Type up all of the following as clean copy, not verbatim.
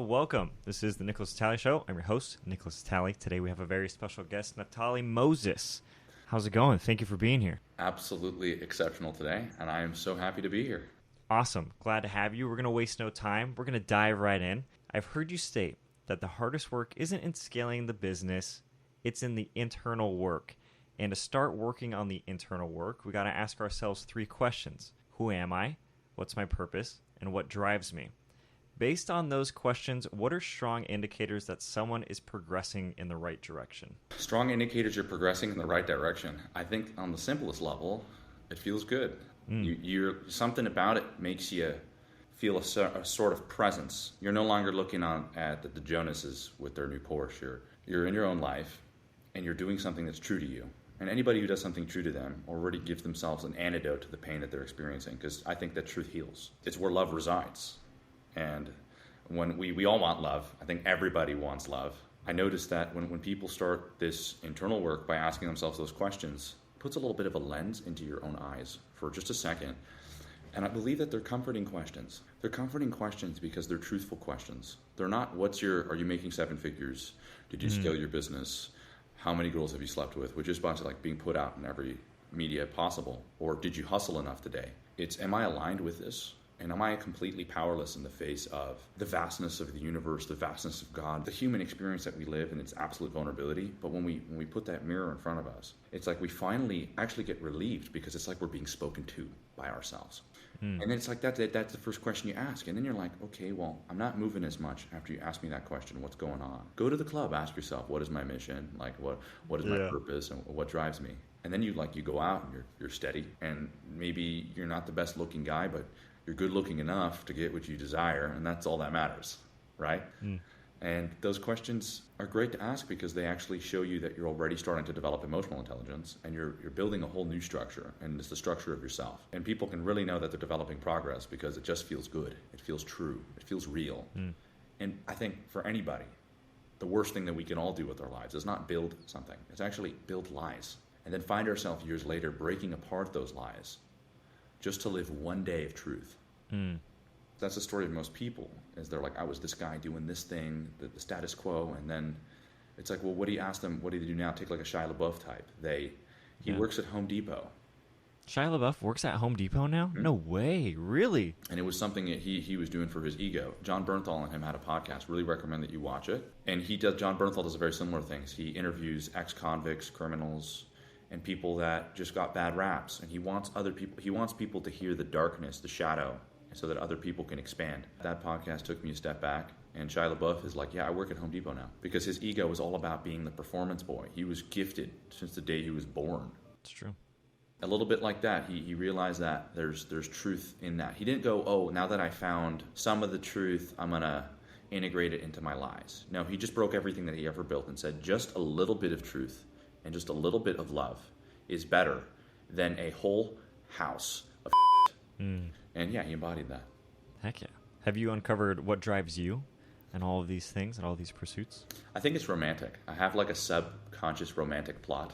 welcome. This is the Nickolas Natali Show. I'm your host, Nickolas Natali. Today we have a very special guest, Naftali Moses. How's it going? Thank you for being here. Absolutely exceptional today, and I am so happy to be here. Awesome. Glad to have you. We're going to waste no time. We're going to dive right in. I've heard you state that the hardest work isn't in scaling the business, it's in the internal work. And to start working on the internal work, we got to ask ourselves 3 questions. Who am I? What's my purpose? And what drives me? Based on those questions, what are strong indicators that someone is progressing in the right direction? Strong indicators you're progressing in the right direction. I think on the simplest level, it feels good. You're something about it makes you feel a sort of presence. You're no longer looking at the Jonases with their new Porsche. You're in your own life, and you're doing something that's true to you. And anybody who does something true to them already gives themselves an antidote to the pain that they're experiencing, because I think that truth heals. It's where love resides. And when we all want love, I think everybody wants love. I noticed that when people start this internal work by asking themselves those questions, it puts a little bit of a lens into your own eyes for just a second. And I believe that they're comforting questions. They're comforting questions because they're truthful questions. They're not, are you making 7 figures? Did you scale your business? How many girls have you slept with? Which is a bunch of like being put out in every media possible. Or did you hustle enough today? It's, am I aligned with this? And am I completely powerless in the face of the vastness of the universe, the vastness of God, the human experience that we live in its absolute vulnerability? But when we put that mirror in front of us, it's like we finally actually get relieved, because it's like we're being spoken to by ourselves. And then it's like that's the first question you ask. And then you're like, okay, well, I'm not moving as much after you ask me that question. What's going on? Go to the club, ask yourself, what is my mission? Like, what is my purpose, and what drives me? And then you go out and you're steady. And maybe you're not the best looking guy, but you're good looking enough to get what you desire, and that's all that matters, right? And those questions are great to ask because they actually show you that you're already starting to develop emotional intelligence, and you're building a whole new structure, and it's the structure of yourself. And people can really know that they're developing progress because it just feels good. It feels true. It feels real. And I think for anybody, the worst thing that we can all do with our lives is not build something. It's actually build lies, and then find ourselves years later breaking apart those lies just to live one day of truth. That's the story of most people, is they're like, I was this guy doing this thing, the status quo, and then it's like, well, what do you ask them, what do they do now? Take like a Shia LaBeouf type. He works at Home Depot. Shia LaBeouf works at Home Depot now? No way, really? And it was something that he was doing for his ego. John Bernthal and him had a podcast. Really recommend that you watch it. And John Bernthal does very similar things. He interviews ex-convicts, criminals, and people that just got bad raps. And he wants people to hear the darkness, the shadow, so that other people can expand. That podcast took me a step back, and Shia LaBeouf is like, yeah, I work at Home Depot now. Because his ego was all about being the performance boy. He was gifted since the day he was born. It's true. A little bit like that, he realized that there's truth in that. He didn't go, oh, now that I found some of the truth, I'm going to integrate it into my lies. No, he just broke everything that he ever built and said, just a little bit of truth and just a little bit of love is better than a whole house of And yeah, he embodied that. Heck yeah. Have you uncovered what drives you and all of these things and all these pursuits? I think it's romantic. I have like a subconscious romantic plot.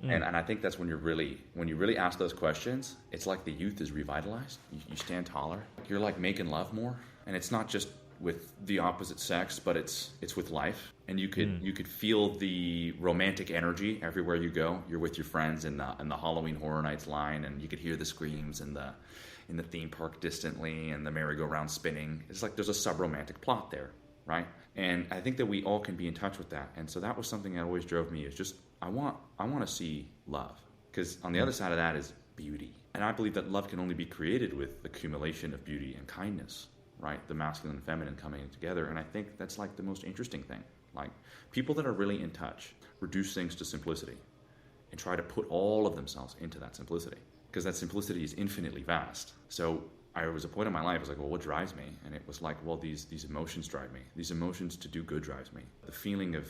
And I think that's when you really ask those questions, it's like the youth is revitalized. You stand taller. You're like making love more. And it's not just with the opposite sex, but it's with life. And you could feel the romantic energy everywhere you go. You're with your friends in the Halloween Horror Nights line, and you could hear the screams in the theme park distantly, and the merry-go-round spinning. It's like there's a sub-romantic plot there, right? And I think that we all can be in touch with that. And so that was something that always drove me, is just I want to see love. Because on the other side of that is beauty. And I believe that love can only be created with the accumulation of beauty and kindness, right? The masculine and feminine coming together. And I think that's like the most interesting thing. Like, people that are really in touch reduce things to simplicity and try to put all of themselves into that simplicity, because that simplicity is infinitely vast. So I was a point in my life, I was like, well, what drives me? And it was like, well, these emotions drive me. These emotions to do good drives me. The feeling of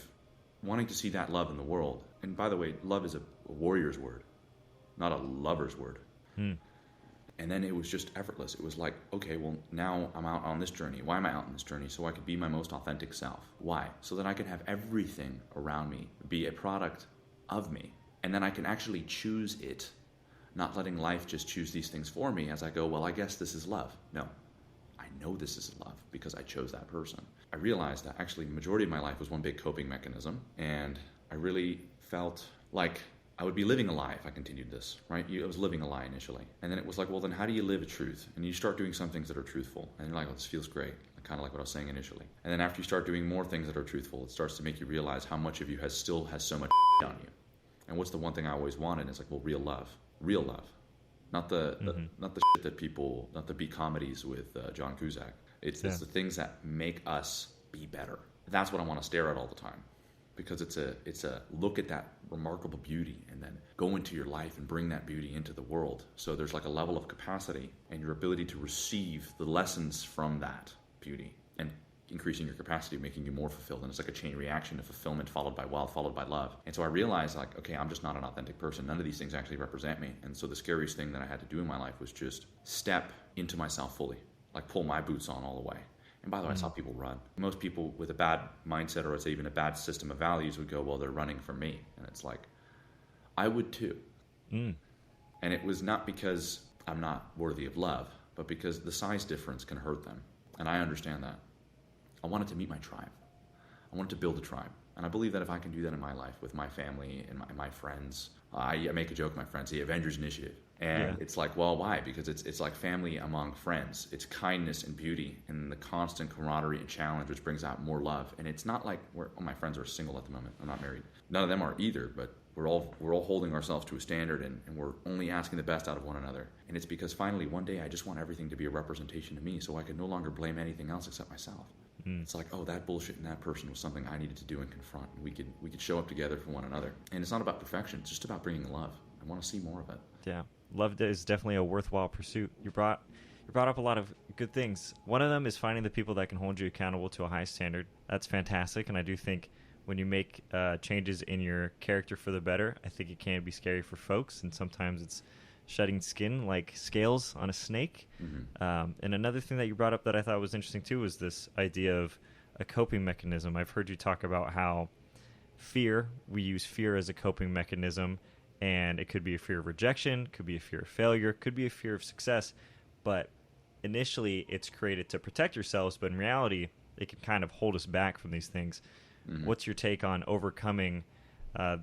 wanting to see that love in the world. And by the way, love is a warrior's word, not a lover's word. And then it was just effortless. It was like, okay, well, now I'm out on this journey. Why am I out on this journey? So I could be my most authentic self. Why? So that I can have everything around me be a product of me. And then I can actually choose it, not letting life just choose these things for me as I go, well, I guess this is love. No, I I know this is love because I chose that person. I realized that actually the majority of my life was one big coping mechanism, and I really felt like I would be living a lie if I continued this, right? I was living a lie initially. And then it was like, well, then how do you live a truth? And you start doing some things that are truthful. And you're like, oh, this feels great. Kind of like what I was saying initially. And then after you start doing more things that are truthful, it starts to make you realize how much of you still has so much on you. And what's the one thing I always wanted? It's like, well, real love. Real love. Not the shit that people, not the B comedies with John Cusack. It's the things that make us be better. That's what I want to stare at all the time. Because it's a look at that remarkable beauty and then go into your life and bring that beauty into the world. So there's like a level of capacity and your ability to receive the lessons from that beauty and increasing your capacity, making you more fulfilled. And it's like a chain reaction of fulfillment followed by wealth, followed by love. And so I realized like, okay, I'm just not an authentic person. None of these things actually represent me. And so the scariest thing that I had to do in my life was just step into myself fully, like pull my boots on all the way. And by the way, I saw people run. Most people with a bad mindset, or I'd say even a bad system of values, would go, well, they're running from me. And it's like, I would too. And it was not because I'm not worthy of love, but because the size difference can hurt them. And I understand that. I wanted to meet my tribe. I wanted to build a tribe. And I believe that if I can do that in my life with my family and my friends, I make a joke with my friends, the Avengers Initiative. And it's like, well, why? Because it's like family among friends. It's kindness and beauty and the constant camaraderie and challenge, which brings out more love. And it's not like my friends are single at the moment. I'm not married. None of them are either, but we're all holding ourselves to a standard and we're only asking the best out of one another. And it's because finally one day I just want everything to be a representation of me so I can no longer blame anything else except myself. It's like, oh, that bullshit in that person was something I needed to do and confront. And we could show up together for one another. And it's not about perfection. It's just about bringing love. I want to see more of it. Yeah. Love is definitely a worthwhile pursuit. You brought up a lot of good things. One of them is finding the people that can hold you accountable to a high standard. That's fantastic. And I do think when you make changes in your character for the better, I think it can be scary for folks. And sometimes it's shedding skin like scales on a snake. And another thing that you brought up that I thought was interesting too was this idea of a coping mechanism. I've heard you talk about how we use fear as a coping mechanism, and it could be a fear of rejection, could be a fear of failure, could be a fear of success, but initially it's created to protect yourselves, but in reality it can kind of hold us back from these things. What's your take on overcoming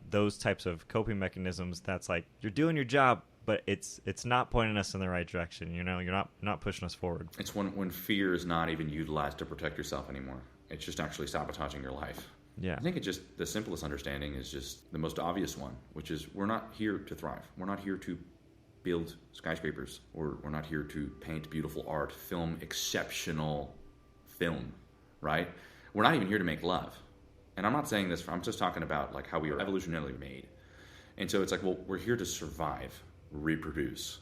those types of coping mechanisms that's like, you're doing your job, but it's not pointing us in the right direction. You know, you're not pushing us forward. It's when fear is not even utilized to protect yourself anymore. It's just actually sabotaging your life. Yeah. I think it's just the simplest understanding is just the most obvious one, which is we're not here to thrive. We're not here to build skyscrapers, or we're not here to paint beautiful art, film exceptional film, right? We're not even here to make love. And I'm not saying this, I'm just talking about like how we are evolutionarily made. And so it's like, well, we're here to survive, reproduce.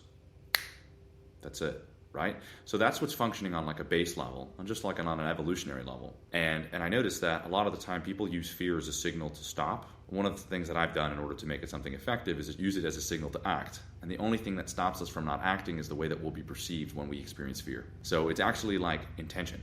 That's it, right? So that's what's functioning on like a base level, and just like on an evolutionary level. And I noticed that a lot of the time people use fear as a signal to stop. One of the things that I've done in order to make it something effective is use it as a signal to act. And the only thing that stops us from not acting is the way that we'll be perceived when we experience fear. So it's actually like intention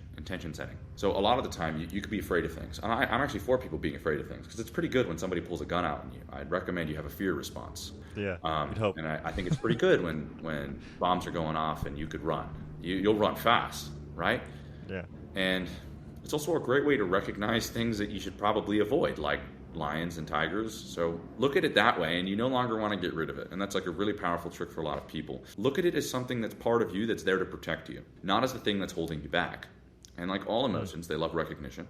setting. So a lot of the time you could be afraid of things. And I'm actually for people being afraid of things, because it's pretty good when somebody pulls a gun out on you. I'd recommend you have a fear response. Yeah, you'd hope. And I think it's pretty good when bombs are going off and you could run. You'll run fast, right? Yeah. And it's also a great way to recognize things that you should probably avoid, like lions and tigers. So look at it that way, and you no longer want to get rid of it. And that's like a really powerful trick for a lot of people. Look at it as something that's part of you that's there to protect you, not as the thing that's holding you back. And like all emotions, they love recognition,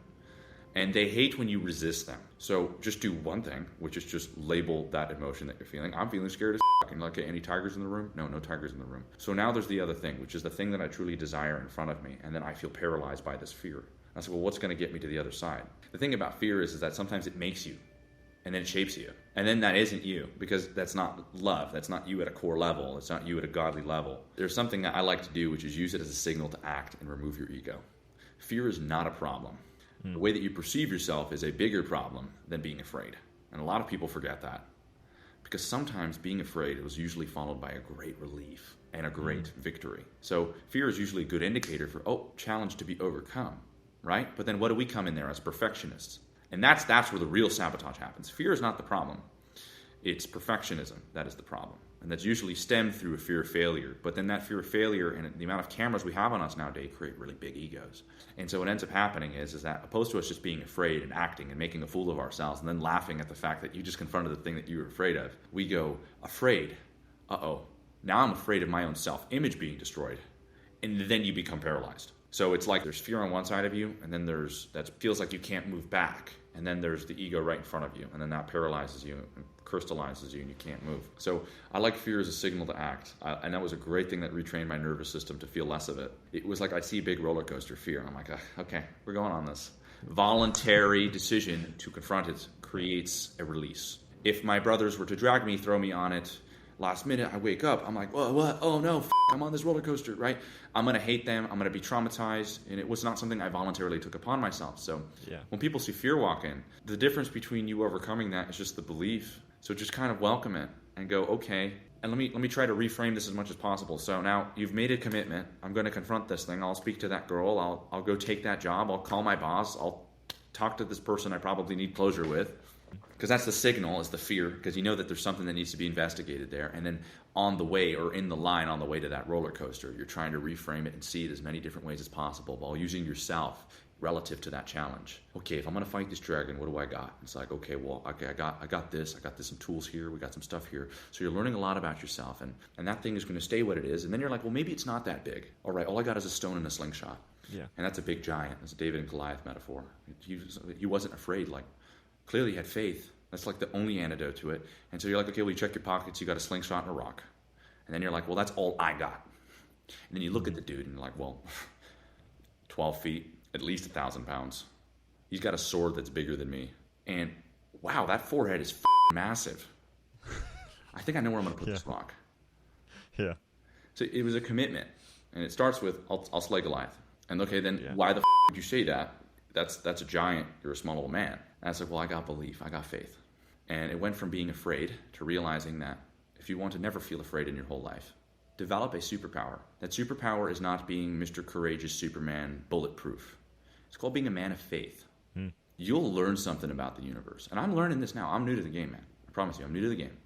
and they hate when you resist them. So just do one thing, which is just label that emotion that you're feeling. I'm feeling scared as f***. And like, okay, any tigers in the room? No tigers in the room. So now there's the other thing, which is the thing that I truly desire in front of me, and then I feel paralyzed by this fear. I said, well, what's going to get me to the other side? The thing about fear is that sometimes it makes you, and then it shapes you. And then that isn't you, because that's not love. That's not you at a core level. It's not you at a godly level. There's something that I like to do, which is use it as a signal to act and remove your ego. Fear is not a problem. The way that you perceive yourself is a bigger problem than being afraid. And a lot of people forget that. Because sometimes being afraid was usually followed by a great relief and a great victory. So fear is usually a good indicator for, challenge to be overcome, right? But then what do we come in there as perfectionists? And that's where the real sabotage happens. Fear is not the problem. It's perfectionism that is the problem. And that's usually stemmed through a fear of failure. But then that fear of failure and the amount of cameras we have on us nowadays create really big egos. And so what ends up happening is that opposed to us just being afraid and acting and making a fool of ourselves and then laughing at the fact that you just confronted the thing that you were afraid of, we go, afraid. Uh-oh. Now I'm afraid of my own self-image being destroyed. And then you become paralyzed. So it's like there's fear on one side of you, and then there's that feels like you can't move back. And then there's the ego right in front of you, and then that paralyzes you and crystallizes you, and you can't move. So I like fear as a signal to act, and that was a great thing that retrained my nervous system to feel less of it. It was like I'd see a big roller coaster, fear, and I'm like, okay, we're going on this. Voluntary decision to confront it creates a release. If my brothers were to drag me, throw me on it, last minute I wake up, I'm like, what? Oh no, I'm on this roller coaster, right? I'm going to hate them. I'm going to be traumatized. And it was not something I voluntarily took upon myself. So when people see fear walk in, the difference between you overcoming that is just the belief. So just kind of welcome it and go, okay, and let me try to reframe this as much as possible. So now you've made a commitment. I'm going to confront this thing. I'll speak to that girl. I'll go take that job. I'll call my boss. I'll talk to this person I probably need closure with. Because that's the signal, is the fear, because you know that there's something that needs to be investigated there. And then on the way, or in the line on the way to that roller coaster, you're trying to reframe it and see it as many different ways as possible while using yourself relative to that challenge. Okay, if I'm going to fight this dragon, what do I got? It's like, okay, I got this. I got some tools here. We got some stuff here. So you're learning a lot about yourself, and that thing is going to stay what it is. And then you're like, well, maybe it's not that big. All right, all I got is a stone and a slingshot. Yeah. And that's a big giant. That's a David and Goliath metaphor. He wasn't afraid. Like, clearly he had faith. That's like the only antidote to it. And so you're like, okay, well, you check your pockets. You got a slingshot and a rock. And then you're like, well, that's all I got. And then you look at the dude and you're like, well, 12 feet, at least 1,000 pounds. He's got a sword that's bigger than me. And wow, that forehead is massive. I think I know where I'm going to put this rock. Yeah. So it was a commitment. And it starts with, I'll slay Goliath. And okay, then why the would you say that? That's a giant. You're a small little man. And I was like, well, I got belief. I got faith. And it went from being afraid to realizing that if you want to never feel afraid in your whole life, develop a superpower. That superpower is not being Mr. Courageous Superman, bulletproof. It's called being a man of faith. You'll learn something about the universe. And I'm learning this now. I'm new to the game, man. I promise you, I'm new to the game.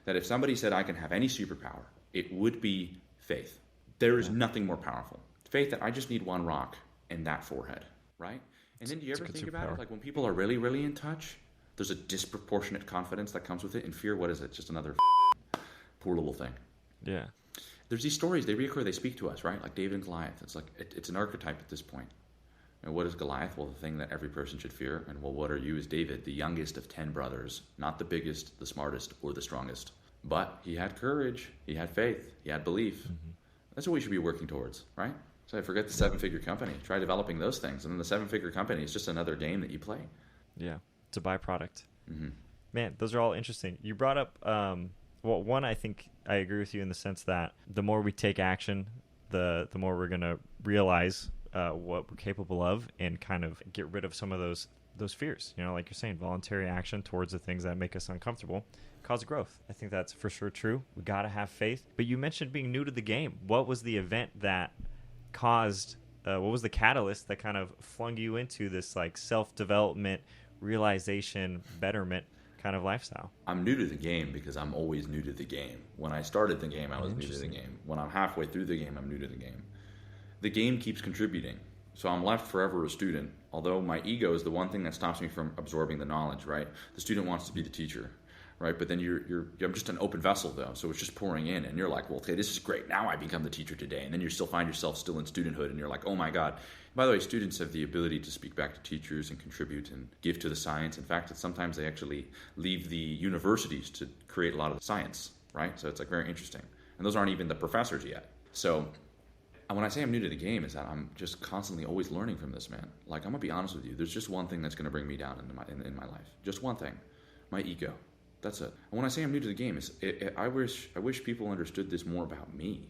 That if somebody said I can have any superpower, it would be faith. There is nothing more powerful. Faith that I just need one rock and that forehead, right? And then do you ever think about it? Like when people are really, really in touch, there's a disproportionate confidence that comes with it. And fear, what is it? Just another poor little thing. Yeah. There's these stories, they reoccur, they speak to us, right? Like David and Goliath. It's like, it's an archetype at this point. And what is Goliath? Well, the thing that every person should fear. And well, what are you as David? The youngest of 10 brothers. Not the biggest, the smartest, or the strongest. But he had courage. He had faith. He had belief. That's what we should be working towards, right? So I forget the seven-figure company. Try developing those things. And then the seven-figure company is just another game that you play. Yeah. It's a byproduct. Man, those are all interesting. You brought up, well, one, I think I agree with you in the sense that the more we take action, the more we're going to realize what we're capable of and kind of get rid of some of those fears. You know, like you're saying, voluntary action towards the things that make us uncomfortable cause growth. I think that's for sure true. We got to have faith. But you mentioned being new to the game. What was the event that caused, what was the catalyst that kind of flung you into this like self-development, realization, betterment kind of lifestyle? I'm new to the game because I'm always new to the game. When I started the game, I was new to the game. When I'm halfway through the game, I'm new to the game. The game keeps contributing. So I'm left forever a student, although my ego is the one thing that stops me from absorbing the knowledge, right? The student wants to be the teacher, right? But then I'm just an open vessel, though, so it's just pouring in, and you're like, well, okay, this is great. Now I become the teacher today. And then you still find yourself still in studenthood, and you're like, oh, my God. By the way, students have the ability to speak back to teachers and contribute and give to the science. In fact, sometimes they actually leave the universities to create a lot of the science, right? So it's like very interesting. And those aren't even the professors yet. So when I say I'm new to the game, is that I'm just constantly always learning from this, man. Like, I'm going to be honest with you. There's just one thing that's going to bring me down in my life. Just one thing. My ego. That's it. And when I say I'm new to the game, I wish people understood this more about me.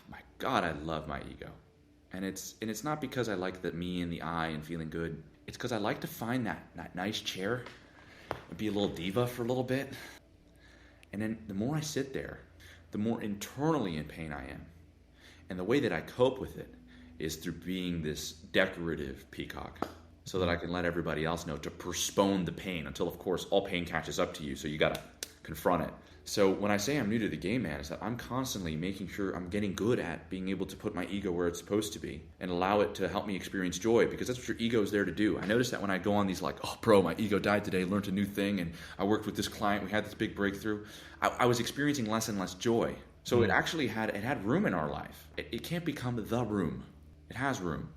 My God, I love my ego. And it's not because I like the me and the I and feeling good. It's because I like to find that nice chair and be a little diva for a little bit. And then the more I sit there, the more internally in pain I am. And the way that I cope with it is through being this decorative peacock so that I can let everybody else know to postpone the pain until, of course, all pain catches up to you. So you got to confront it. So when I say I'm new to the game, man, is that I'm constantly making sure I'm getting good at being able to put my ego where it's supposed to be and allow it to help me experience joy, because that's what your ego is there to do. I noticed that when I go on these like, oh, bro, my ego died today, learned a new thing, and I worked with this client, we had this big breakthrough, I was experiencing less and less joy. So it actually had room in our life. It can't become the room. It has room.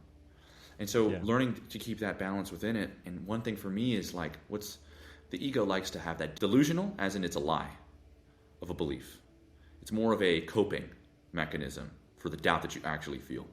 And so learning to keep that balance within it. And one thing for me is like, the ego likes to have that delusional, as in it's a lie of a belief. It's more of a coping mechanism for the doubt that you actually feel.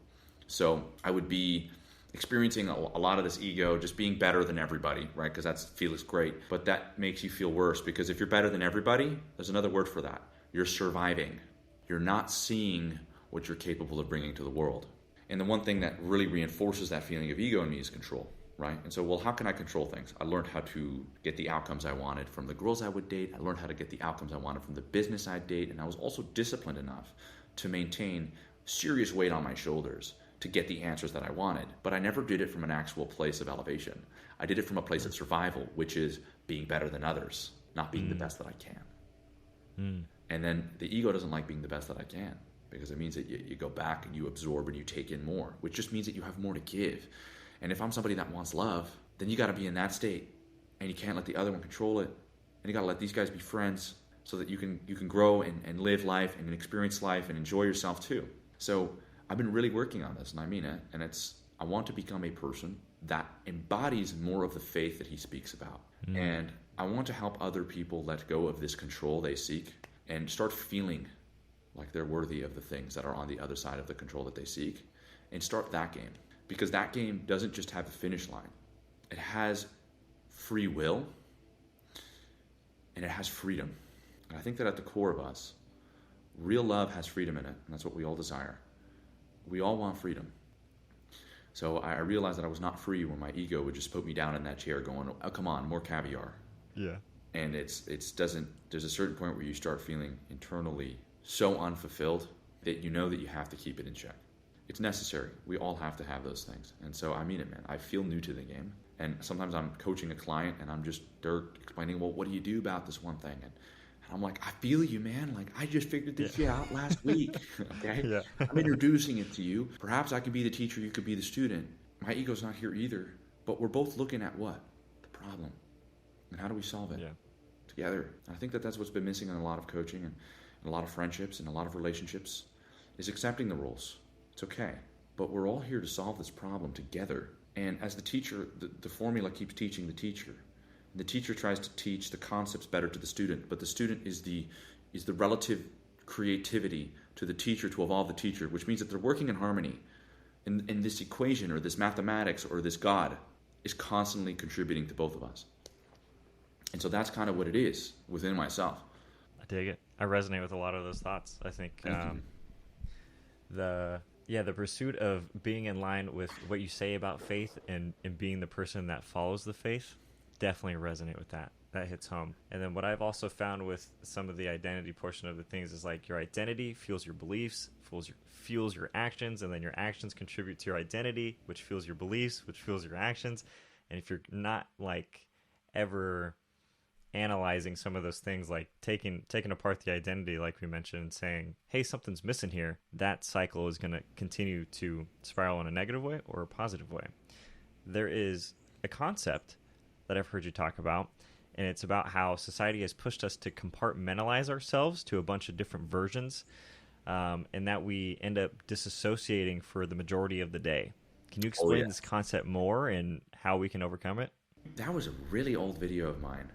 So I would be experiencing a lot of this ego, just being better than everybody, right? Because that feels great, but that makes you feel worse, because if you're better than everybody, there's another word for that. You're surviving. You're not seeing what you're capable of bringing to the world. And the one thing that really reinforces that feeling of ego in me is control. Right? And so, well, how can I control things? I learned how to get the outcomes I wanted from the girls I would date. I learned how to get the outcomes I wanted from the business I'd date. And I was also disciplined enough to maintain serious weight on my shoulders to get the answers that I wanted. But I never did it from an actual place of elevation. I did it from a place of survival, which is being better than others, not being the best that I can. And then the ego doesn't like being the best that I can, because it means that you go back and you absorb and you take in more, which just means that you have more to give. And if I'm somebody that wants love, then you got to be in that state, and you can't let the other one control it. And you got to let these guys be friends so that you can grow and live life and experience life and enjoy yourself too. So I've been really working on this, and I mean it. And I want to become a person that embodies more of the faith that he speaks about. And I want to help other people let go of this control they seek and start feeling like they're worthy of the things that are on the other side of the control that they seek, and start that game. Because that game doesn't just have a finish line. It has free will, and it has freedom. And I think that at the core of us, real love has freedom in it, and that's what we all desire. We all want freedom. So I realized that I was not free when my ego would just put me down in that chair going, oh, come on, more caviar. Yeah. And there's a certain point where you start feeling internally so unfulfilled that you know that you have to keep it in check. It's necessary. We all have to have those things. And so I mean it, man. I feel new to the game. And sometimes I'm coaching a client and they're explaining, well, what do you do about this one thing? And I'm like, I feel you, man. Like, I just figured this shit out last week. Okay? Yeah. I'm introducing it to you. Perhaps I can be the teacher, you could be the student. My ego's not here either. But we're both looking at what? The problem. And how do we solve it? Together. And I think that that's what's been missing in a lot of coaching and a lot of friendships and a lot of relationships, is accepting the roles. It's okay, but we're all here to solve this problem together. And as the teacher, the formula keeps teaching the teacher. And the teacher tries to teach the concepts better to the student, but the student is the relative creativity to the teacher to evolve the teacher, which means that they're working in harmony. And this equation or this mathematics or this God is constantly contributing to both of us. And so that's kind of what it is within myself. I dig it. I resonate with a lot of those thoughts. I think the pursuit of being in line with what you say about faith and being the person that follows the faith, definitely resonate with that. That hits home. And then what I've also found with some of the identity portion of the things is like your identity fuels your beliefs, fuels your actions, and then your actions contribute to your identity, which fuels your beliefs, which fuels your actions. And if you're not like ever analyzing some of those things, like taking apart the identity, like we mentioned, and saying, hey, something's missing here, that cycle is going to continue to spiral in a negative way or a positive way. There is a concept that I've heard you talk about, and it's about how society has pushed us to compartmentalize ourselves to a bunch of different versions, and that we end up disassociating for the majority of the day. Can you explain this concept more and how we can overcome it? That was a really old video of mine.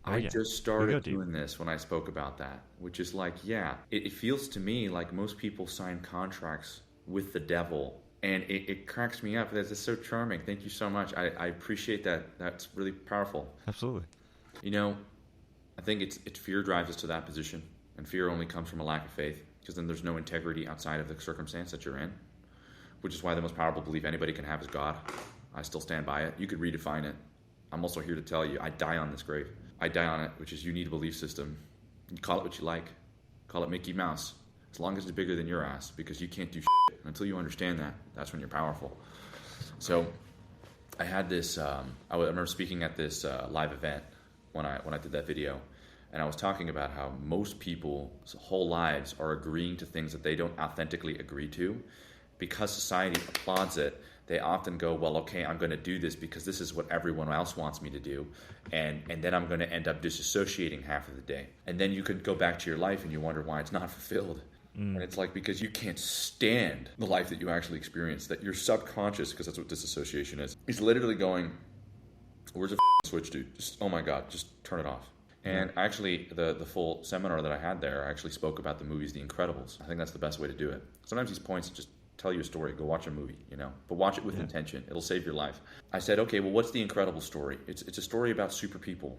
I just started doing this when I spoke about that, which is like, it feels to me like most people sign contracts with the devil, and it cracks me up. That's so charming. Thank you so much. I appreciate that. That's really powerful. Absolutely. You know, I think it's fear drives us to that position, and fear only comes from a lack of faith, because then there's no integrity outside of the circumstance that you're in, which is why the most powerful belief anybody can have is God. I still stand by it. You could redefine it. I'm also here to tell you, I die on this grave. I die on it, which is you need a belief system. You call it what you like. Call it Mickey Mouse. As long as it's bigger than your ass, because you can't do shit. Until you understand that, that's when you're powerful. So I had this, I remember speaking at this live event when I did that video. And I was talking about how most people's whole lives are agreeing to things that they don't authentically agree to. Because society applauds it, they often go, well, okay, I'm going to do this because this is what everyone else wants me to do. And then I'm going to end up disassociating half of the day. And then you could go back to your life and you wonder why it's not fulfilled. And it's like, because you can't stand the life that you actually experience, that your subconscious, because that's what disassociation is literally going, where's the switch, dude? Just, oh my God, just turn it off. And actually, the full seminar that I had there, I actually spoke about the movies The Incredibles. I think that's the best way to do it. Sometimes these points just tell you a story. Go watch a movie, but watch it with intention. It'll save your life. I said, okay, well, what's The Incredible story? It's a story about super people.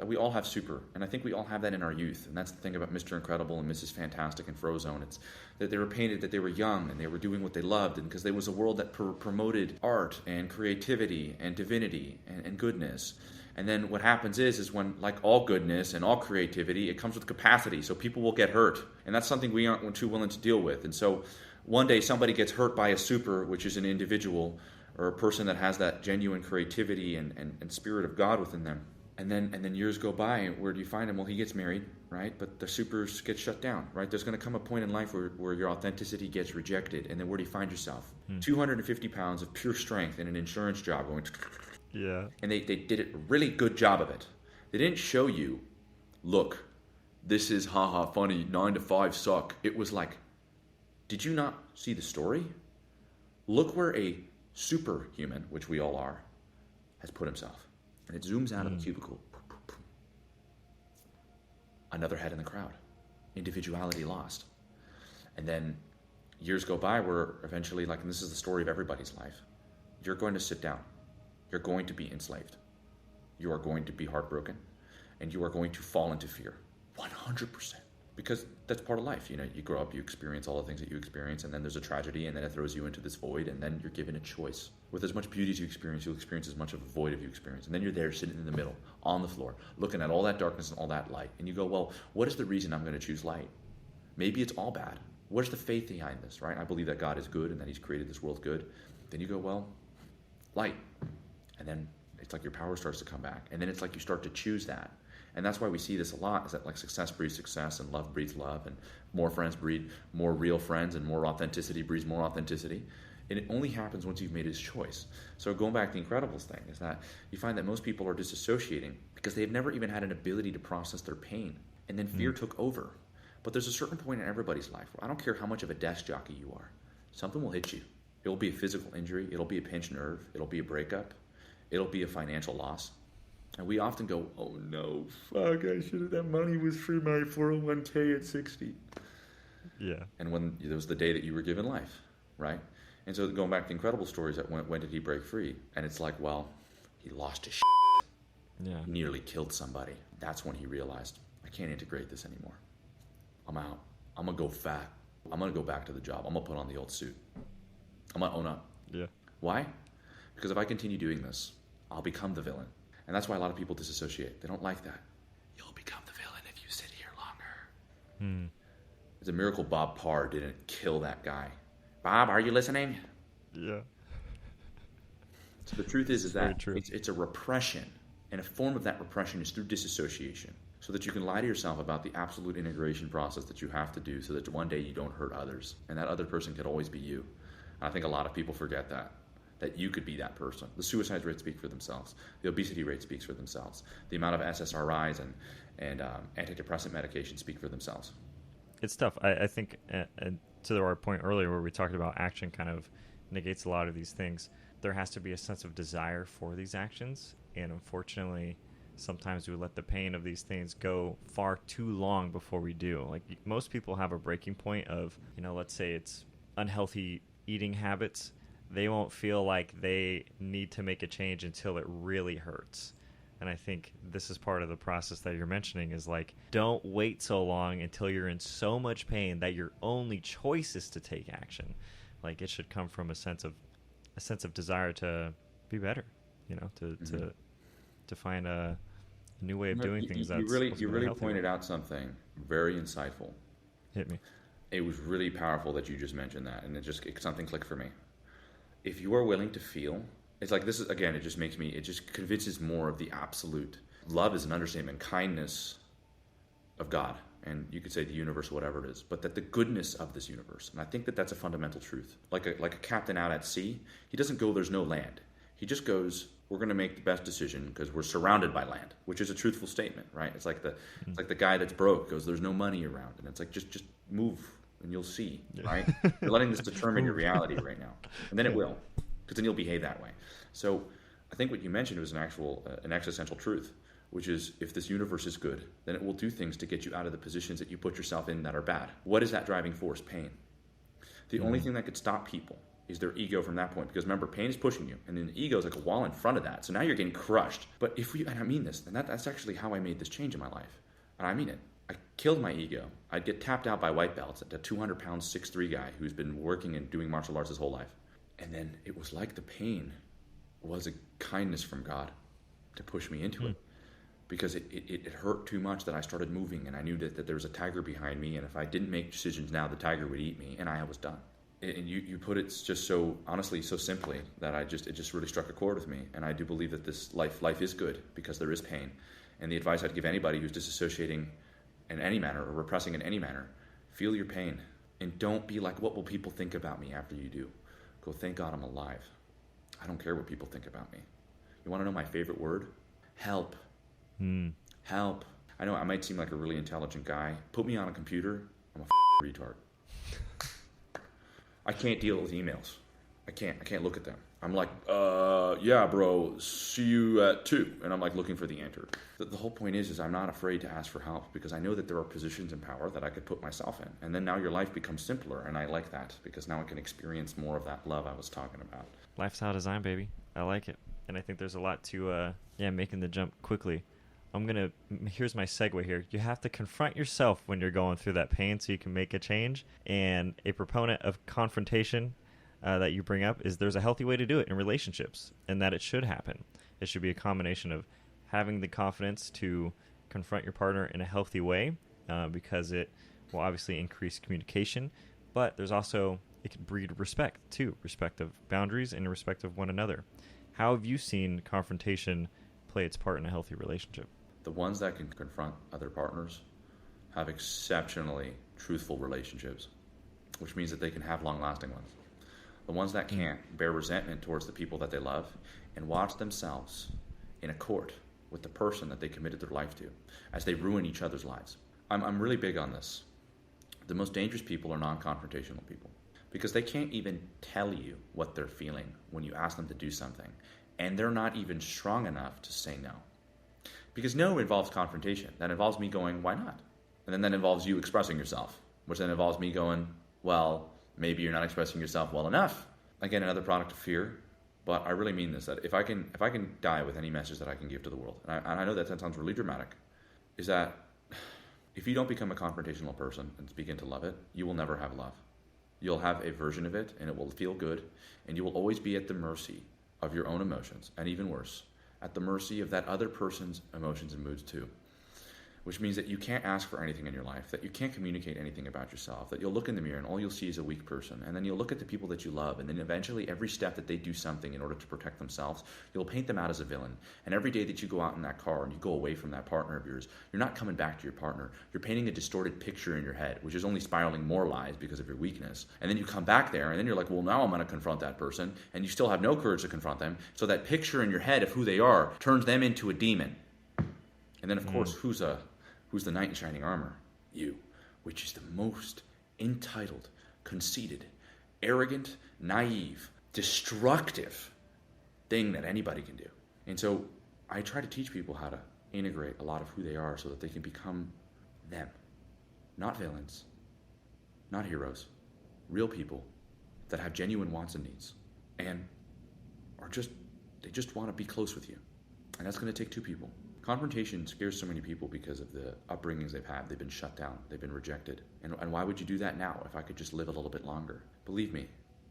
We all have super, and I think we all have that in our youth. And that's the thing about Mr. Incredible and Mrs. Fantastic and Frozone. It's that they were painted that they were young and they were doing what they loved, and because there was a world that promoted art and creativity and divinity and goodness. And then what happens is when, like all goodness and all creativity, it comes with capacity. So people will get hurt. And that's something we aren't too willing to deal with. And so one day somebody gets hurt by a super, which is an individual or a person that has that genuine creativity and spirit of God within them. And then years go by. Where do you find him? Well, he gets married, right? But the supers get shut down, right? There's going to come a point in life where your authenticity gets rejected. And then where do you find yourself? 250 pounds of pure strength in an insurance job going... Yeah. And they did a really good job of it. They didn't show you, look, this is haha funny, 9 to 5 suck. It was like, did you not see the story? Look where a superhuman, which we all are, has put himself. And it zooms out of the cubicle. Another head in the crowd. Individuality lost. And then years go by where eventually, and this is the story of everybody's life, you're going to sit down. You're going to be enslaved. You are going to be heartbroken. And you are going to fall into fear. 100%. Because that's part of life. You grow up, you experience all the things that you experience, and then there's a tragedy, and then it throws you into this void, and then you're given a choice. With as much beauty as you experience, you'll experience as much of a void as you experience. And then you're there sitting in the middle, on the floor, looking at all that darkness and all that light. And you go, well, what is the reason I'm going to choose light? Maybe it's all bad. What is the faith behind this, right? I believe that God is good and that he's created this world good. Then you go, well, light. And then it's like your power starts to come back. And then it's like you start to choose that. And that's why we see this a lot, is that success breeds success and love breeds love, and more friends breed more real friends, and more authenticity breeds more authenticity. And it only happens once you've made his choice. So going back to the Incredibles thing, is that you find that most people are disassociating because they've never even had an ability to process their pain. And then fear took over. But there's a certain point in everybody's life where I don't care how much of a desk jockey you are, something will hit you. It'll be a physical injury, it'll be a pinched nerve, it'll be a breakup, it'll be a financial loss. And we often go, oh no, fuck, that money was for my 401k at 60. Yeah. And when there was the day that you were given life, right? And so going back to Incredible stories, that when did he break free? And it's like, well, he lost his shit. Yeah. He nearly killed somebody. That's when he realized, I can't integrate this anymore. I'm out. I'm going to go fat. I'm going to go back to the job. I'm going to put on the old suit. I'm going to own up. Yeah. Why? Because if I continue doing this, I'll become the villain. And that's why a lot of people disassociate. They don't like that. You'll become the villain if you sit here longer. It's a miracle Bob Parr didn't kill that guy. Bob, are you listening? Yeah. So the truth is that true. It's a repression. And a form of that repression is through disassociation. So that you can lie to yourself about the absolute integration process that you have to do so that one day you don't hurt others. And that other person could always be you. And I think a lot of people forget that you could be that person. The suicide rates speak for themselves. The obesity rate speaks for themselves. The amount of SSRIs and antidepressant medications speak for themselves. It's tough. I think, and to our point earlier where we talked about action kind of negates a lot of these things, there has to be a sense of desire for these actions. And unfortunately, sometimes we let the pain of these things go far too long before we do. Like most people have a breaking point of, let's say it's unhealthy eating habits. They won't feel like they need to make a change until it really hurts. And I think this is part of the process that you're mentioning is don't wait so long until you're in so much pain that your only choice is to take action. It should come from a sense of desire to be better, to find a new way of doing things. You really pointed out something very insightful. Hit me. It was really powerful that you just mentioned that, and something clicked for me. If you are willing to feel, it's like this is, again, it just convinces more of the absolute. Love is an understatement. Kindness of God, and you could say the universe, whatever it is, but that the goodness of this universe. And I think that that's a fundamental truth. Like a captain out at sea, he doesn't go, there's no land. He just goes, we're going to make the best decision because we're surrounded by land, which is a truthful statement, right? It's like the guy that's broke goes, there's no money around, and it's like just move and you'll see, right? You're letting this determine your reality right now, and then it will, because then you'll behave that way. So I think what you mentioned was an existential truth, which is if this universe is good, then it will do things to get you out of the positions that you put yourself in that are bad. What is that driving force? Pain. The only thing that could stop people is their ego from that point. Because remember, pain is pushing you, and then the ego is like a wall in front of that. So now you're getting crushed. But and I mean this, and that's actually how I made this change in my life. And I mean it. I killed my ego. I'd get tapped out by white belts, a 200-pound, 6'3" guy who's been working and doing martial arts his whole life. And then it was like the pain was a kindness from God to push me into it. Because it hurt too much that I started moving, and I knew that there was a tiger behind me, and if I didn't make decisions now, the tiger would eat me, and I was done. And you put it just so honestly, so simply, that it just really struck a chord with me. And I do believe that this life is good because there is pain. And the advice I'd give anybody who's disassociating in any manner or repressing in any manner, feel your pain. And don't be like, what will people think about me after you do? Go, thank God I'm alive. I don't care what people think about me. You want to know my favorite word? Help. Help. I know I might seem like a really intelligent guy. Put me on a computer, I'm a retard. I can't deal with emails. I can't look at them. I'm like, yeah, bro, see you at 2. And I'm like looking for the answer. The whole point is I'm not afraid to ask for help because I know that there are positions in power that I could put myself in. And then now your life becomes simpler. And I like that because now I can experience more of that love I was talking about. Lifestyle design, baby. I like it. And I think there's a lot to, making the jump quickly. Here's my segue here. You have to confront yourself when you're going through that pain so you can make a change. And a proponent of confrontation that you bring up is there's a healthy way to do it in relationships, and that it should happen. It should be a combination of having the confidence to confront your partner in a healthy way because it will obviously increase communication, but there's also, it can breed respect too, respect of boundaries and respect of one another. How have you seen confrontation play its part in a healthy relationship? The ones that can confront other partners have exceptionally truthful relationships, which means that they can have long-lasting ones. The ones that can't bear resentment towards the people that they love and watch themselves in a court with the person that they committed their life to as they ruin each other's lives. I'm really big on this. The most dangerous people are non-confrontational people because they can't even tell you what they're feeling when you ask them to do something, and they're not even strong enough to say no. Because no involves confrontation. That involves me going, why not? And then that involves you expressing yourself, which then involves me going, well, maybe you're not expressing yourself well enough. Again, another product of fear. But I really mean this, that if I can die with any message that I can give to the world, and I know that sounds really dramatic, is that if you don't become a confrontational person and begin to love it, you will never have love. You'll have a version of it, and it will feel good, and you will always be at the mercy of your own emotions, and even worse, at the mercy of that other person's emotions and moods too. Which means that you can't ask for anything in your life, that you can't communicate anything about yourself, that you'll look in the mirror and all you'll see is a weak person, and then you'll look at the people that you love, and then eventually every step that they do something in order to protect themselves, you'll paint them out as a villain. And every day that you go out in that car and you go away from that partner of yours, you're not coming back to your partner. You're painting a distorted picture in your head, which is only spiraling more lies because of your weakness. And then you come back there, and then you're like, well, now I'm going to confront that person, and you still have no courage to confront them, so that picture in your head of who they are turns them into a demon. And then, of course, who's the knight in shining armor? You, which is the most entitled, conceited, arrogant, naive, destructive thing that anybody can do. And so I try to teach people how to integrate a lot of who they are so that they can become them. Not villains, not heroes, real people that have genuine wants and needs and they just want to be close with you. And that's going to take two people. Confrontation scares so many people because of the upbringings they've had. They've been shut down. They've been rejected. And why would you do that now if I could just live a little bit longer? Believe me,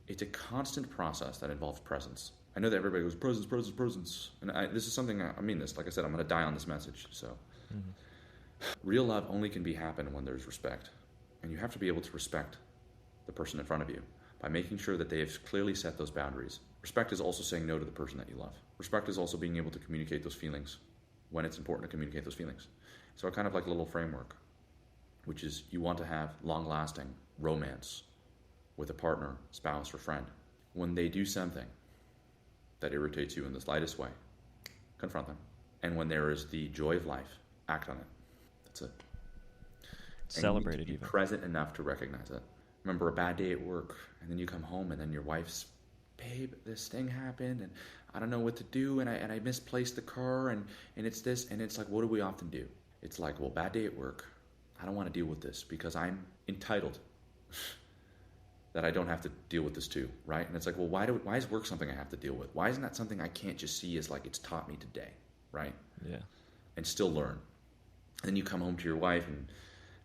it's a constant process that involves presence. I know that everybody goes, presence, presence, presence. And this is something, I mean this, like I said, I'm going to die on this message. So real love only can happen when there's respect. And you have to be able to respect the person in front of you by making sure that they have clearly set those boundaries. Respect is also saying no to the person that you love. Respect is also being able to communicate those feelings when it's important to communicate those feelings. So I kind of like a little framework. which is you want to have long-lasting romance with a partner, spouse, or friend. When they do something that irritates you in the slightest way, confront them. And when there is the joy of life, act on it. That's it. Celebrate it even. even. Present enough to recognize it. Remember a bad day at work, and then you come home, and then your wife's, babe, this thing happened, and I don't know what to do, and I misplaced the car, and it's this, and it's like, what do we often do? It's like, well, bad day at work. I don't want to deal with this because I'm entitled that I don't have to deal with this too, right? And it's like, well, why is work something I have to deal with? Why isn't that something I can't just see as like it's taught me today, right? Yeah. And still learn. And then you come home to your wife, and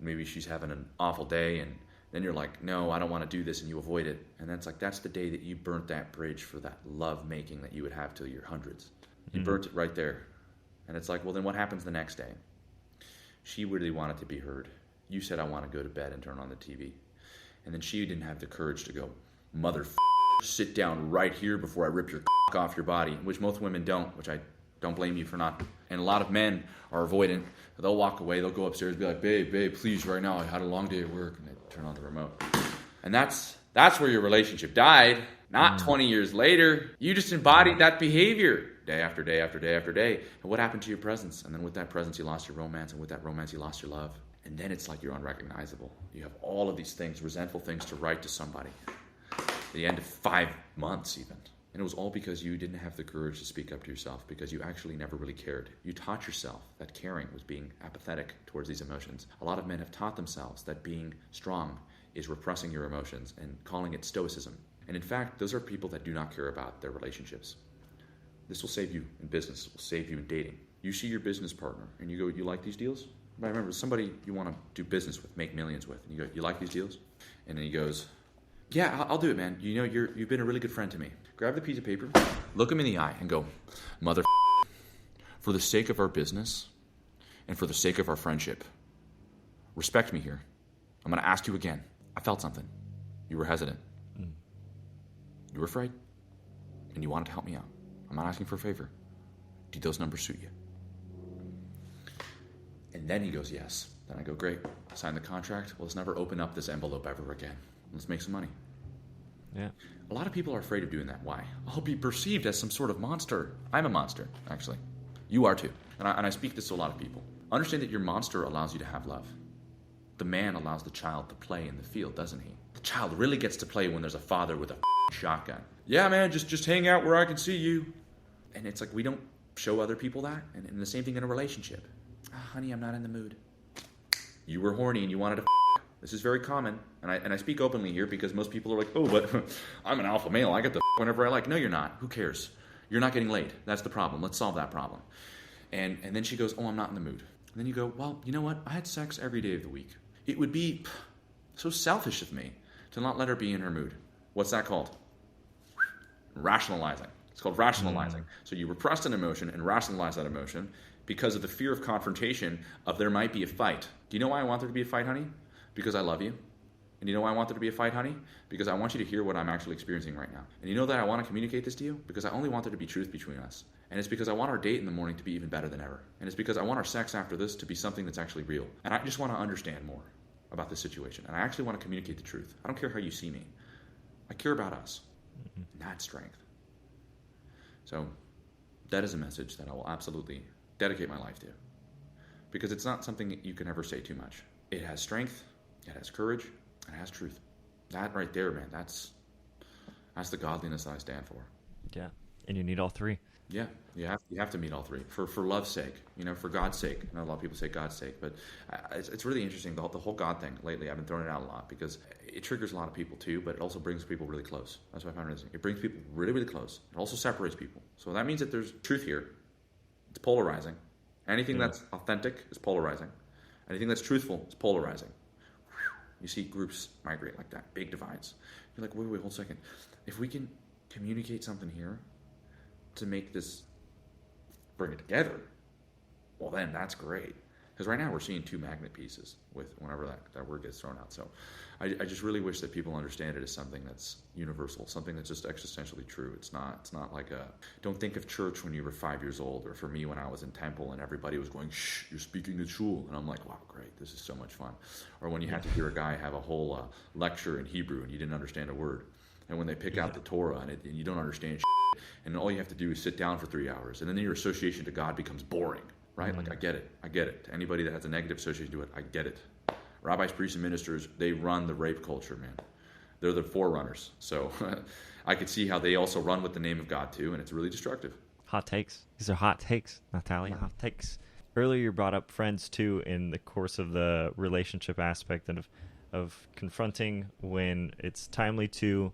maybe she's having an awful day, and then you're like, no, I don't want to do this, and you avoid it. And that's like, that's the day that you burnt that bridge for that love making that you would have till your hundreds. You burnt it right there. And it's like, well, then what happens the next day? She really wanted to be heard. You said, I want to go to bed and turn on the TV. And then she didn't have the courage to go, sit down right here before I rip your off your body, which most women don't, which I don't blame you for not. And a lot of men are avoidant. They'll walk away, they'll go upstairs and be like, babe, please, right now, I had a long day at work. And they turn on the remote. And that's where your relationship died. Not 20 years later. You just embodied that behavior day after day after day after day. And what happened to your presence? And then with that presence, you lost your romance. And with that romance, you lost your love. And then it's like you're unrecognizable. You have all of these things, resentful things to write to somebody. At the end of 5 months even. And it was all because you didn't have the courage to speak up to yourself, because you actually never really cared. You taught yourself that caring was being apathetic towards these emotions. A lot of men have taught themselves that being strong is repressing your emotions and calling it stoicism. And in fact, those are people that do not care about their relationships. This will save you in business. It will save you in dating. You see your business partner and you go, you like these deals? But I remember somebody you want to do business with, make millions with. And you go, you like these deals? And then he goes, yeah, I'll do it, man. You know, you've been a really good friend to me. Grab the piece of paper, look him in the eye and go, for the sake of our business and for the sake of our friendship, respect me here. I'm going to ask you again. I felt something. You were hesitant. You were afraid. And you wanted to help me out. I'm not asking for a favor. Do those numbers suit you? And then he goes, yes. Then I go, great. Sign the contract. Well, let's never open up this envelope ever again. Let's make some money. Yeah. A lot of people are afraid of doing that. Why? I'll be perceived as some sort of monster. I'm a monster, actually. You are too. And I speak this to a lot of people. Understand that your monster allows you to have love. The man allows the child to play in the field, doesn't he? The child really gets to play when there's a father with a shotgun. Yeah, man, just hang out where I can see you. And it's like we don't show other people that. And the same thing in a relationship. Honey, I'm not in the mood. You were horny and you wanted to. This is very common. And I speak openly here because most people are like, oh, but I'm an alpha male. I get the whenever I like. No, you're not. Who cares? You're not getting laid. That's the problem. Let's solve that problem. And then she goes, oh, I'm not in the mood. And then you go, well, you know what? I had sex every day of the week. It would be so selfish of me to not let her be in her mood. What's that called? Rationalizing. It's called rationalizing. So you repressed an emotion and rationalize that emotion because of the fear of confrontation of there might be a fight. Do you know why I want there to be a fight, honey? Because I love you. And you know why I want there to be a fight, honey? Because I want you to hear what I'm actually experiencing right now. And you know that I want to communicate this to you? Because I only want there to be truth between us. And it's because I want our date in the morning to be even better than ever. And it's because I want our sex after this to be something that's actually real. And I just want to understand more about this situation. And I actually want to communicate the truth. I don't care how you see me. I care about us. And that's strength. So that is a message that I will absolutely dedicate my life to. Because it's not something that you can ever say too much. It has strength, it has courage, and it has truth. That right there, man, that's the godliness that I stand for. Yeah, and you need all three. Yeah, you have to meet all three for love's sake, for God's sake. I know a lot of people say God's sake, but it's really interesting, the whole God thing lately. I've been throwing it out a lot because it triggers a lot of people too, but it also brings people really close. That's what I found interesting. It brings people really, really close. It also separates people. So that means that there's truth here. It's polarizing. Anything that's authentic is polarizing. Anything that's truthful is polarizing. You see groups migrate like that, big divides. You're like, wait, hold a second. If we can communicate something here to make this, bring it together, well then that's great. Because right now we're seeing two magnet pieces with whenever that word gets thrown out. So I just really wish that people understand it as something that's universal, something that's just existentially true. It's not like don't think of church when you were 5 years old, or for me when I was in temple and everybody was going, shh, you're speaking at shul. And I'm like, wow, great, this is so much fun. Or when you had to hear a guy have a whole lecture in Hebrew and you didn't understand a word. And when they pick out the Torah and you don't understand shit, and all you have to do is sit down for 3 hours, and then your association to God becomes boring. Right? Like, I get it. To anybody that has a negative association to it, I get it. Rabbis, priests, and ministers, they run the rape culture, man. They're the forerunners. So I could see how they also run with the name of God, too, and it's really destructive. Hot takes. These are hot takes, Naftali. Yeah. Hot takes. Earlier, you brought up friends, too, in the course of the relationship aspect and of confronting when it's timely to,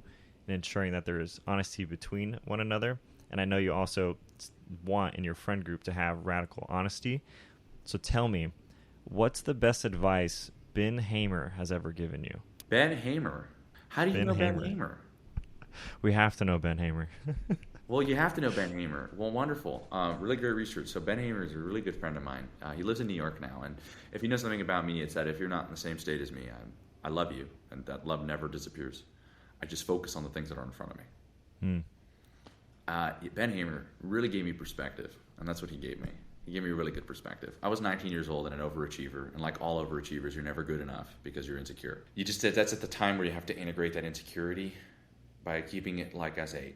and ensuring that there is honesty between one another. And I know you also want in your friend group to have radical honesty. So tell me, what's the best advice Ben Hamer has ever given you? Ben Hamer? How do you know Ben Hamer? We have to know Ben Hamer. Well, you have to know Ben Hamer. Well, wonderful. Really great research. So Ben Hamer is a really good friend of mine. He lives in New York now. And if you know something about me, it's that if you're not in the same state as me, I love you. And that love never disappears. I just focus on the things that are in front of me. Ben Hamer really gave me perspective, and that's what he gave me. He gave me a really good perspective. I was 19 years old and an overachiever, and like all overachievers, you're never good enough because you're insecure. That's at the time where you have to integrate that insecurity by keeping it like as he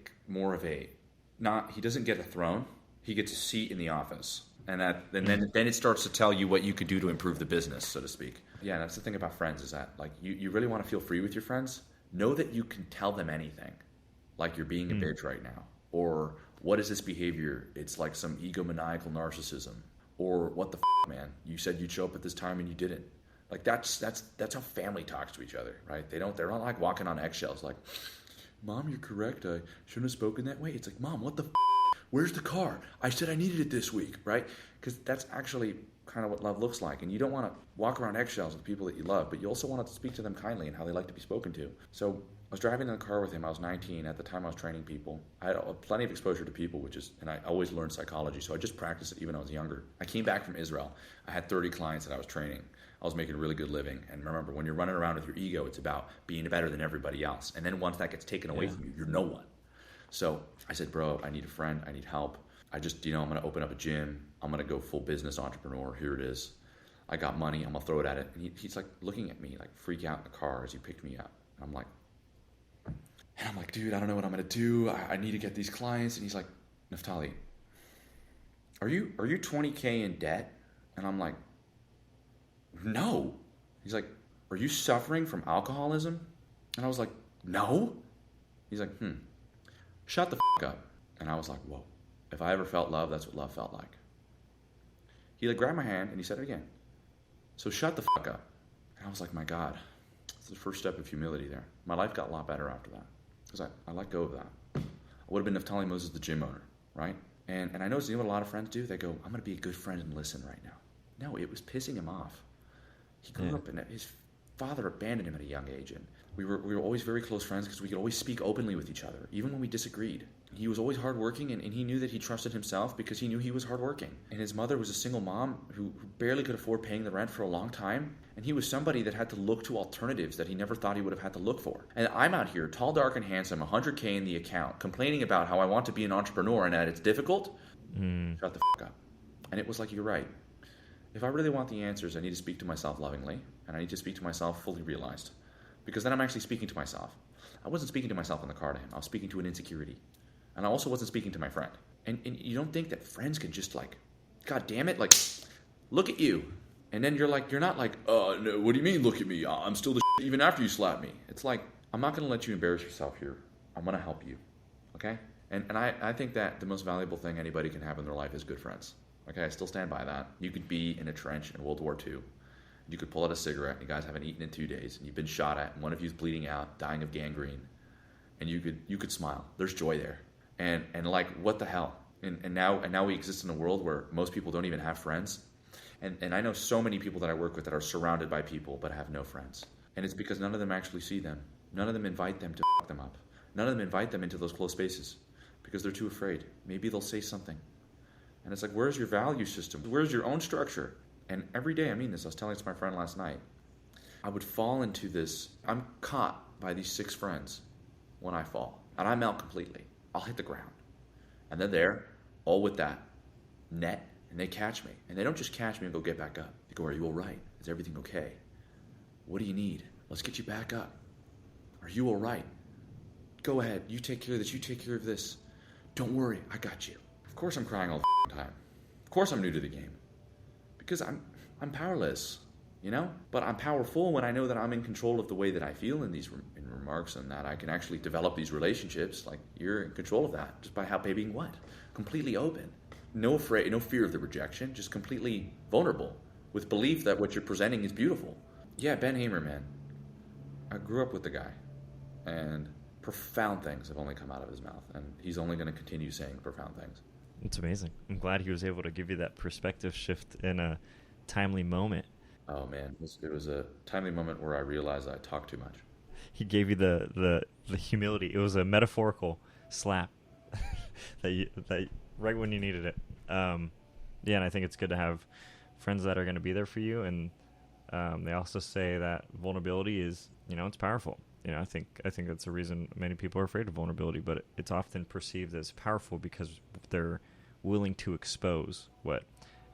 doesn't get a throne, he gets a seat in the office. And then it starts to tell you what you could do to improve the business, so to speak. Yeah, that's the thing about friends is that like you really want to feel free with your friends. Know that you can tell them anything, like you're being a bitch right now. Or what is this behavior? It's like some egomaniacal narcissism. Or what the man? You said you'd show up at this time and you didn't. Like that's how family talks to each other, right? They're not like walking on eggshells. Like, Mom, you're correct. I shouldn't have spoken that way. It's like, Mom, what the? Where's the car? I said I needed it this week, right? Because that's actually kind of what love looks like. And you don't want to walk around eggshells with people that you love, but you also want to speak to them kindly and how they like to be spoken to. So I was driving in the car with him. I was 19. At the time, I was training people. I had plenty of exposure to people, and I always learned psychology, so I just practiced it even when I was younger. I came back from Israel. I had 30 clients that I was training. I was making a really good living. And remember, when you're running around with your ego, it's about being better than everybody else. And then once that gets taken away from you, you're no one. So I said, bro, I need a friend. I need help. I'm going to open up a gym. I'm going to go full business entrepreneur. Here it is. I got money. I'm going to throw it at it. And he's like looking at me, like freak out in the car as he picked me up. And I'm like, dude, I don't know what I'm going to do. I need to get these clients. And he's like, Naftali, are you 20K in debt? And I'm like, no. He's like, are you suffering from alcoholism? And I was like, no. He's like, shut the up. And I was like, whoa. If I ever felt love, that's what love felt like. He grabbed my hand and he said it again. So shut the up. And I was like, my God, it's the first step of humility there. My life got a lot better after that because I let go of that. I would have been Naftali Moses, the gym owner, right? And I noticed, you know what a lot of friends do? They go, I'm going to be a good friend and listen right now. No, it was pissing him off. He grew up and his father abandoned him at a young age. And we were always very close friends because we could always speak openly with each other, even when we disagreed. He was always hardworking, and he knew that he trusted himself because he knew he was hardworking. And his mother was a single mom who barely could afford paying the rent for a long time. And he was somebody that had to look to alternatives that he never thought he would have had to look for. And I'm out here, tall, dark, and handsome, 100K in the account, complaining about how I want to be an entrepreneur and that it's difficult. Shut the up. And it was like, you're right. If I really want the answers, I need to speak to myself lovingly, and I need to speak to myself fully realized. Because then I'm actually speaking to myself. I wasn't speaking to myself in the car to him. I was speaking to an insecurity. And I also wasn't speaking to my friend. And you don't think that friends can just God damn it, look at you. And then you're not no, what do you mean look at me? I'm still the shit even after you slap me. It's like, I'm not going to let you embarrass yourself here. I'm going to help you. Okay? And I think that the most valuable thing anybody can have in their life is good friends. Okay? I still stand by that. You could be in a trench in World War II. You could pull out a cigarette, and you guys haven't eaten in 2 days, and you've been shot at, and one of you's bleeding out, dying of gangrene. And you could smile. There's joy there. And what the hell? And now we exist in a world where most people don't even have friends. And I know so many people that I work with that are surrounded by people but have no friends. And it's because none of them actually see them. None of them invite them to fuck them up. None of them invite them into those close spaces because they're too afraid. Maybe they'll say something. And it's like, where's your value system? Where's your own structure? And every day, I mean this, I was telling this to my friend last night, I would fall into this, I'm caught by these 6 friends when I fall. And I melt completely. I'll hit the ground. And they're there, all with that net, and they catch me. And they don't just catch me and go get back up. They go, are you all right? Is everything okay? What do you need? Let's get you back up. Are you all right? Go ahead. You take care of this. You take care of this. Don't worry. I got you. Of course I'm crying all the time. Of course I'm new to the game. Because I'm powerless, you know? But I'm powerful when I know that I'm in control of the way that I feel in these in remarks, and that I can actually develop these relationships. Like, you're in control of that just by being what? Completely open. No fear of the rejection. Just completely vulnerable with belief that what you're presenting is beautiful. Yeah, Ben Hamer, man. I grew up with the guy, and profound things have only come out of his mouth, and he's only going to continue saying profound things. It's amazing. I'm glad he was able to give you that perspective shift in a timely moment. Oh man, it was a timely moment where I realized I talked too much. He gave you the humility. It was a metaphorical slap that right when you needed it. Yeah, and I think it's good to have friends that are going to be there for you, and they also say that vulnerability is, it's powerful. I think that's the reason many people are afraid of vulnerability, but it's often perceived as powerful because they're willing to expose what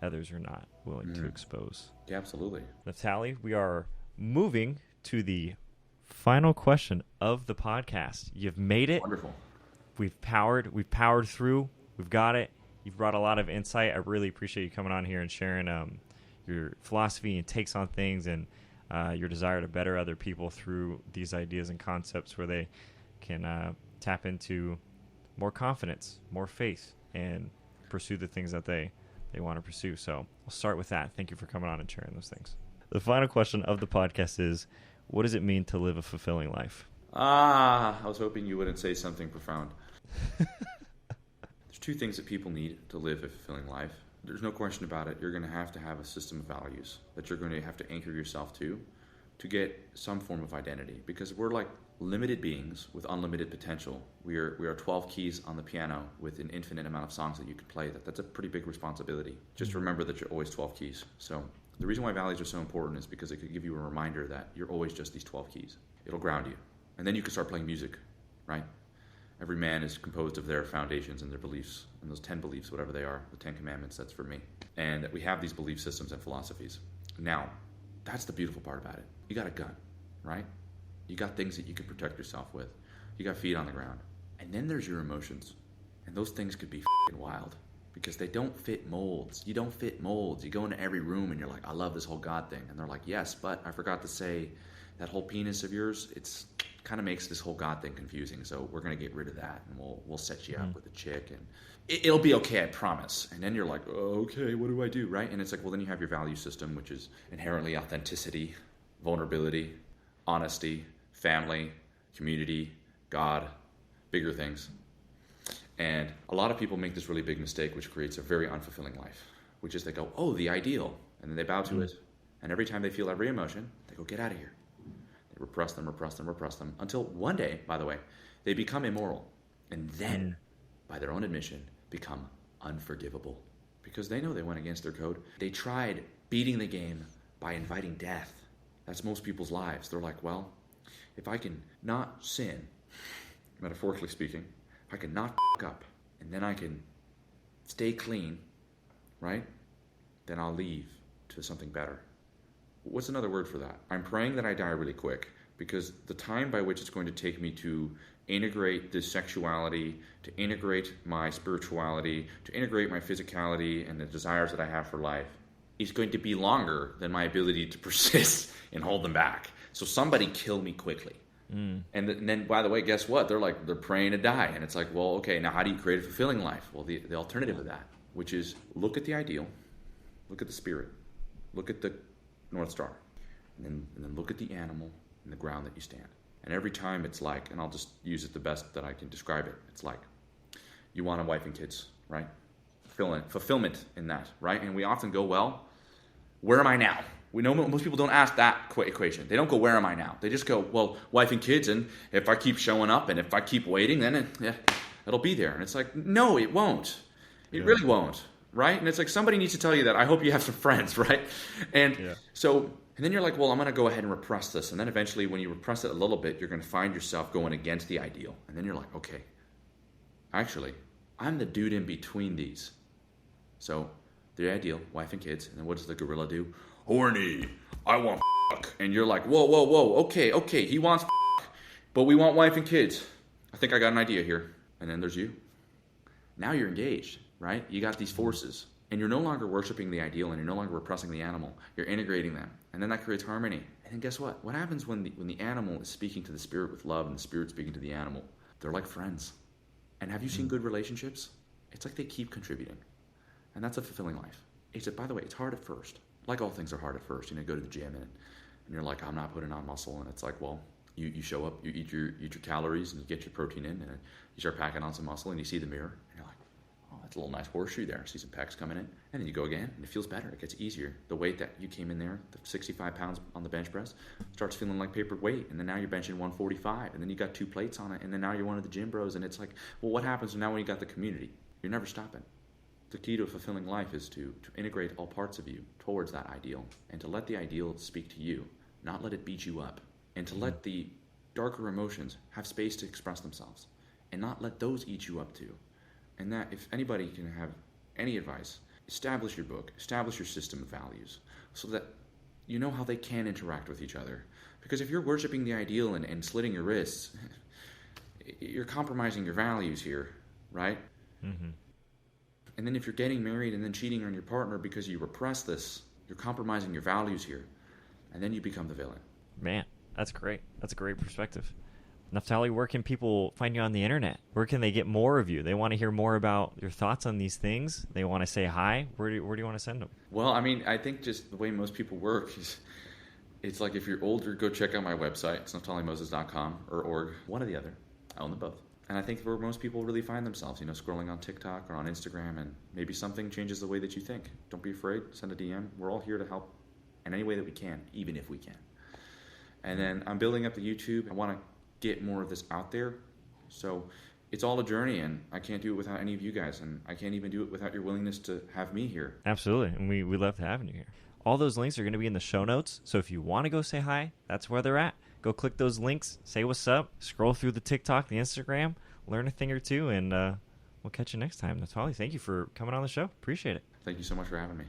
others are not willing to expose. Yeah, absolutely. Naftali, we are moving to the final question of the podcast. You've made it. Wonderful. We've powered through. We've got it. You've brought a lot of insight. I really appreciate you coming on here and sharing your philosophy and takes on things, and your desire to better other people through these ideas and concepts where they can tap into more confidence, more faith, and pursue the things that they want to pursue. So I'll start with that. Thank you for coming on and sharing those things. The final question of the podcast is, what does it mean to live a fulfilling life? I was hoping you wouldn't say something profound. There's 2 things that people need to live a fulfilling life. There's no question about it. You're going to have a system of values that you're going to have to anchor yourself to get some form of identity, because we're like limited beings with unlimited potential. We are 12 keys on the piano with an infinite amount of songs that you could play. That's a pretty big responsibility. Just remember that you're always 12 keys. So the reason why values are so important is because it could give you a reminder that you're always just these 12 keys. It'll ground you. And then you can start playing music, right? Every man is composed of their foundations and their beliefs, and those 10 beliefs, whatever they are, the 10 commandments, that's for me. And we have these belief systems and philosophies. Now, that's the beautiful part about it. You got a gun, right? You got things that you can protect yourself with. You got feet on the ground. And then there's your emotions. And those things could be f***ing wild because they don't fit molds. You don't fit molds. You go into every room and you're like, I love this whole God thing. And they're like, yes, but I forgot to say that whole penis of yours, it's kind of makes this whole God thing confusing. So we're going to get rid of that, and we'll set you up with a chick, and it'll be okay, I promise. And then you're like, oh, okay, what do I do, right? And it's like, well, then you have your value system, which is inherently authenticity, vulnerability, honesty, family, community, God, bigger things. And a lot of people make this really big mistake, which creates a very unfulfilling life, which is they go, oh, the ideal, and then they bow to it. And every time they feel every emotion, they go, get out of here. They repress them, until one day, by the way, they become immoral. And then, by their own admission, become unforgivable. Because they know they went against their code. They tried beating the game by inviting death. That's most people's lives. They're like, well, if I can not sin, metaphorically speaking, if I can not f*** up, and then I can stay clean, right? Then I'll leave to something better. What's another word for that? I'm praying that I die really quick, because the time by which it's going to take me to integrate this sexuality, to integrate my spirituality, to integrate my physicality and the desires that I have for life is going to be longer than my ability to persist and hold them back. So somebody kill me quickly. And then, by the way, guess what? They're praying to die. And it's like, well, okay, now how do you create a fulfilling life? Well, the alternative of that, which is look at the ideal, look at the spirit, look at the North Star, and then look at the animal and the ground that you stand. And every time it's like, and I'll just use it the best that I can describe it, it's like you want a wife and kids, right? Fulfillment in that, right? And we often go, well, where am I now? We know most people don't ask that equation. They don't go, where am I now? They just go, well, wife and kids, and if I keep showing up and if I keep waiting, then it'll be there. And it's like, no, it won't. It really won't. right? And it's like, somebody needs to tell you that. I hope you have some friends, right? And and then you're like, well, I'm going to go ahead and repress this. And then eventually when you repress it a little bit, you're going to find yourself going against the ideal. And then you're like, okay, actually, I'm the dude in between these. So the ideal, wife and kids. And then what does the gorilla do? Horny. I want fuck. And you're like, whoa, whoa, whoa. Okay. He wants fuck, but we want wife and kids. I think I got an idea here. And then there's you. Now you're engaged, right? You got these forces. And you're no longer worshiping the ideal, and you're no longer repressing the animal. You're integrating them. And then that creates harmony. And then guess what? What happens when the animal is speaking to the spirit with love and the spirit speaking to the animal? They're like friends. And have you seen good relationships? It's like they keep contributing. And that's a fulfilling life. By the way, it's hard at first. Like all things are hard at first. You go to the gym and you're like, I'm not putting on muscle. And it's like, well, you show up, you eat your calories, and you get your protein in, and you start packing on some muscle, and you see the mirror, and you're like, oh, that's a little nice horseshoe there. See some pecs coming in. And then you go again, and it feels better. It gets easier. The weight that you came in there, the 65 pounds on the bench press, starts feeling like paper weight. And then now you're benching 145. And then you got 2 plates on it. And then now you're one of the gym bros. And it's like, well, what happens now when you got the community? You're never stopping. The key to a fulfilling life is to integrate all parts of you towards that ideal. And to let the ideal speak to you, not let it beat you up. And to let the darker emotions have space to express themselves. And not let those eat you up too. And that, if anybody can have any advice, establish your book, establish your system of values so that you know how they can interact with each other. Because if you're worshiping the ideal and slitting your wrists, you're compromising your values here, right? Mm-hmm. And then if you're getting married and then cheating on your partner because you repress this, you're compromising your values here. And then you become the villain. Man, that's great. That's a great perspective. Naftali, where can people find you on the internet? Where can they get more of you? They want to hear more about your thoughts on these things. They want to say hi. Where do you want to send them? Well, I mean, I think just the way most people work is, it's like if you're older, go check out my website. It's naftalimoses.com or org, one or the other. I own them both. And I think where most people really find themselves, scrolling on TikTok or on Instagram, and maybe something changes the way that you think. Don't be afraid. Send a DM. We're all here to help in any way that we can, even if we can. And then I'm building up the YouTube. I want to get more of this out there. So it's all a journey, and I can't do it without any of you guys, and I can't even do it without your willingness to have me here. Absolutely, and we love having you here. All those links are going to be in the show notes, so if you want to go say hi, that's where they're at. Go click those links, say what's up, scroll through the TikTok, the Instagram, learn a thing or two, and we'll catch you next time. Naftali, thank you for coming on the show. Appreciate it. Thank you so much for having me.